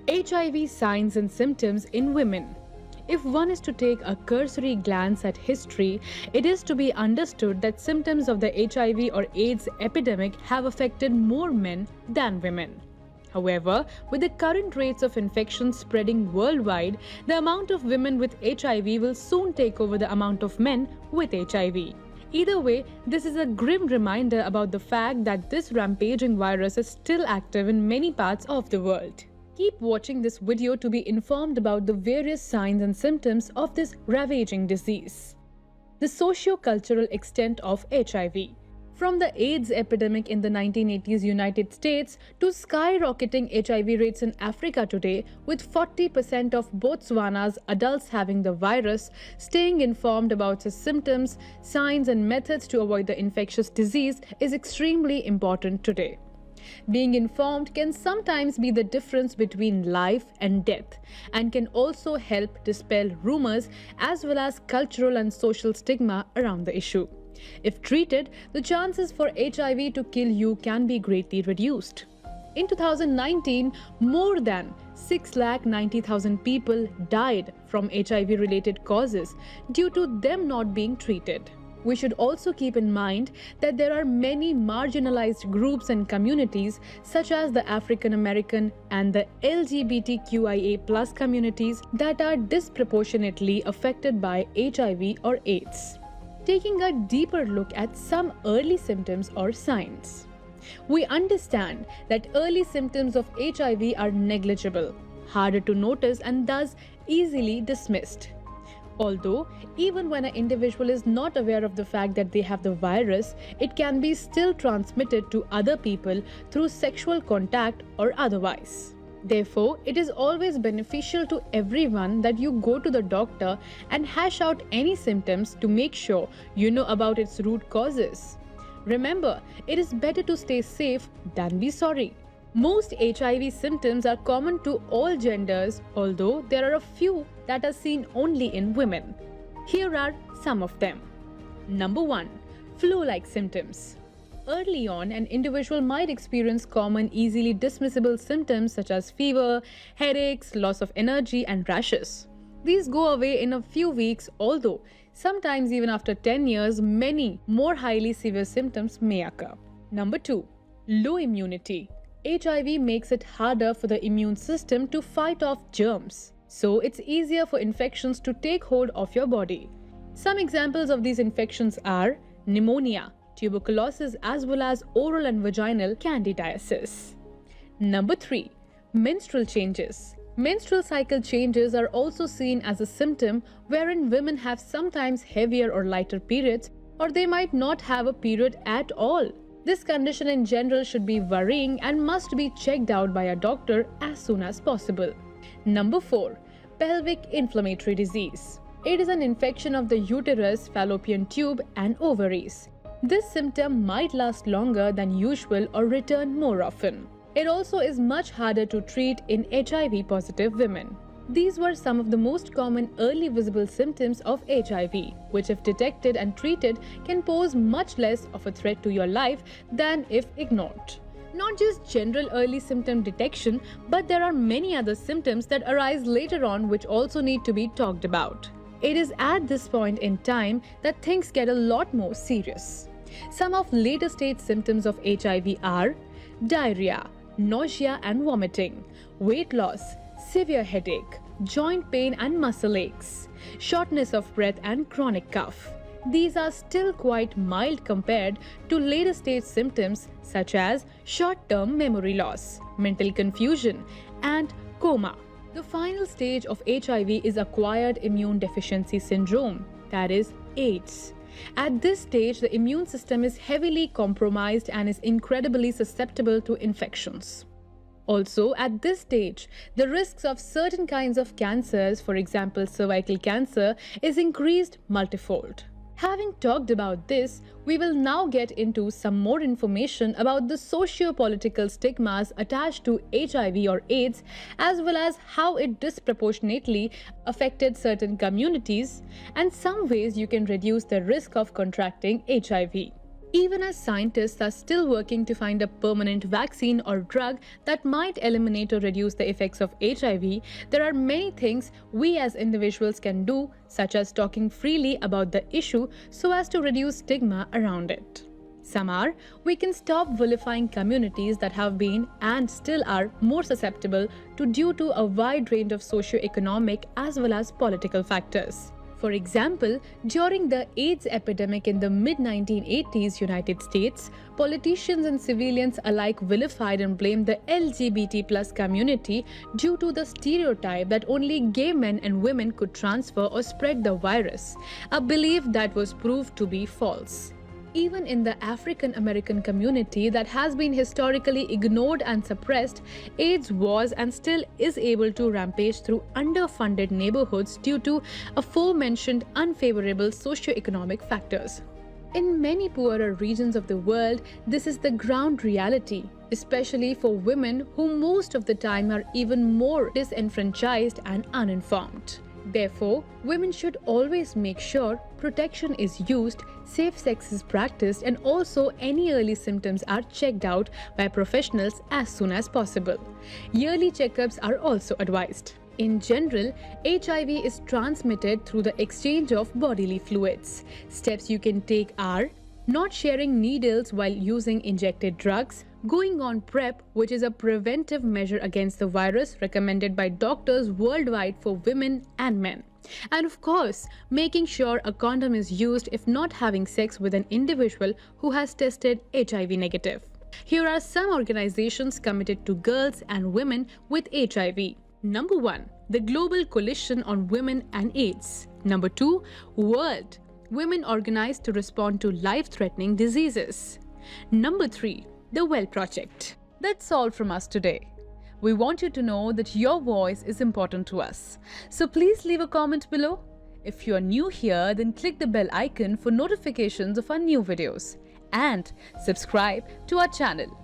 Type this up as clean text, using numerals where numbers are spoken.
HIV signs and symptoms in women. If one is to take a cursory glance at history, it is to be understood that symptoms of the HIV or AIDS epidemic have affected more men than women. However, with the current rates of infection spreading worldwide, the amount of women with HIV will soon take over the amount of men with HIV. Either way, this is a grim reminder about the fact that this rampaging virus is still active in many parts of the world. Keep watching this video to be informed about the various signs and symptoms of this ravaging disease. The socio-cultural extent of HIV. From the AIDS epidemic in the 1980s United States to skyrocketing HIV rates in Africa today, with 40% of Botswana's adults having the virus, staying informed about its symptoms, signs and methods to avoid the infectious disease is extremely important today. Being informed can sometimes be the difference between life and death and can also help dispel rumors as well as cultural and social stigma around the issue. If treated, the chances for HIV to kill you can be greatly reduced. In 2019, more than 690,000 people died from HIV-related causes due to them not being treated. We should also keep in mind that there are many marginalized groups and communities such as the African American and the LGBTQIA+ communities that are disproportionately affected by HIV or AIDS. Taking a deeper look at some early symptoms or signs. We understand that early symptoms of HIV are negligible, harder to notice and thus easily dismissed. Although, even when an individual is not aware of the fact that they have the virus, it can be still transmitted to other people through sexual contact or otherwise. Therefore, it is always beneficial to everyone that you go to the doctor and hash out any symptoms to make sure you know about its root causes. Remember, it is better to stay safe than be sorry. Most HIV symptoms are common to all genders, although there are a few that are seen only in women. Here are some of them. Number 1. Flu-like symptoms. Early on, an individual might experience common, easily dismissible symptoms such as fever, headaches, loss of energy, and rashes. These go away in a few weeks, although sometimes even after 10 years, many more highly severe symptoms may occur. Number 2. Low immunity. HIV makes it harder for the immune system to fight off germs, so it's easier for infections to take hold of your body. Some examples of these infections are pneumonia, tuberculosis as well as oral and vaginal candidiasis. Number 3. Menstrual changes. Menstrual cycle changes are also seen as a symptom wherein women have sometimes heavier or lighter periods, or they might not have a period at all. This condition in general should be worrying and must be checked out by a doctor as soon as possible. Number 4. Pelvic inflammatory disease. It is an infection of the uterus, fallopian tube and ovaries. This symptom might last longer than usual or return more often. It also is much harder to treat in HIV-positive women. These were some of the most common early visible symptoms of HIV, which if detected and treated can pose much less of a threat to your life than if ignored. Not just general early symptom detection, but there are many other symptoms that arise later on which also need to be talked about. It is at this point in time that things get a lot more serious. Some of later stage symptoms of HIV are diarrhea, nausea and vomiting, weight loss, severe headache, joint pain and muscle aches, shortness of breath and chronic cough. These are still quite mild compared to later stage symptoms such as short-term memory loss, mental confusion, and coma. The final stage of HIV is acquired immune deficiency syndrome, that is AIDS. At this stage, the immune system is heavily compromised and is incredibly susceptible to infections. Also, at this stage, the risks of certain kinds of cancers, for example cervical cancer, is increased multifold. Having talked about this, we will now get into some more information about the socio-political stigmas attached to HIV or AIDS, as well as how it disproportionately affected certain communities and some ways you can reduce the risk of contracting HIV. Even as scientists are still working to find a permanent vaccine or drug that might eliminate or reduce the effects of HIV, there are many things we as individuals can do, such as talking freely about the issue so as to reduce stigma around it. Some are, we can stop vilifying communities that have been and still are more susceptible due to a wide range of socio-economic as well as political factors. For example, during the AIDS epidemic in the mid-1980s United States, politicians and civilians alike vilified and blamed the LGBT+ community due to the stereotype that only gay men and women could transfer or spread the virus, a belief that was proved to be false. Even in the African American community that has been historically ignored and suppressed, AIDS was and still is able to rampage through underfunded neighborhoods due to aforementioned unfavorable socioeconomic factors. In many poorer regions of the world, this is the ground reality, especially for women who most of the time are even more disenfranchised and uninformed. Therefore, women should always make sure protection is used, safe sex is practiced, and also any early symptoms are checked out by professionals as soon as possible. Yearly checkups are also advised. In general, HIV is transmitted through the exchange of bodily fluids. Steps you can take are not sharing needles while using injected drugs, going on PrEP, which is a preventive measure against the virus recommended by doctors worldwide for women and men. And of course, making sure a condom is used if not having sex with an individual who has tested HIV negative. Here are some organizations committed to girls and women with HIV. Number 1, the Global Coalition on Women and AIDS. Number 2, World Women Organized to Respond to Life-Threatening Diseases. Number 3, the Well Project. That's all from us today. We want you to know that your voice is important to us. So please leave a comment below. If you are new here, then click the bell icon for notifications of our new videos. And subscribe to our channel.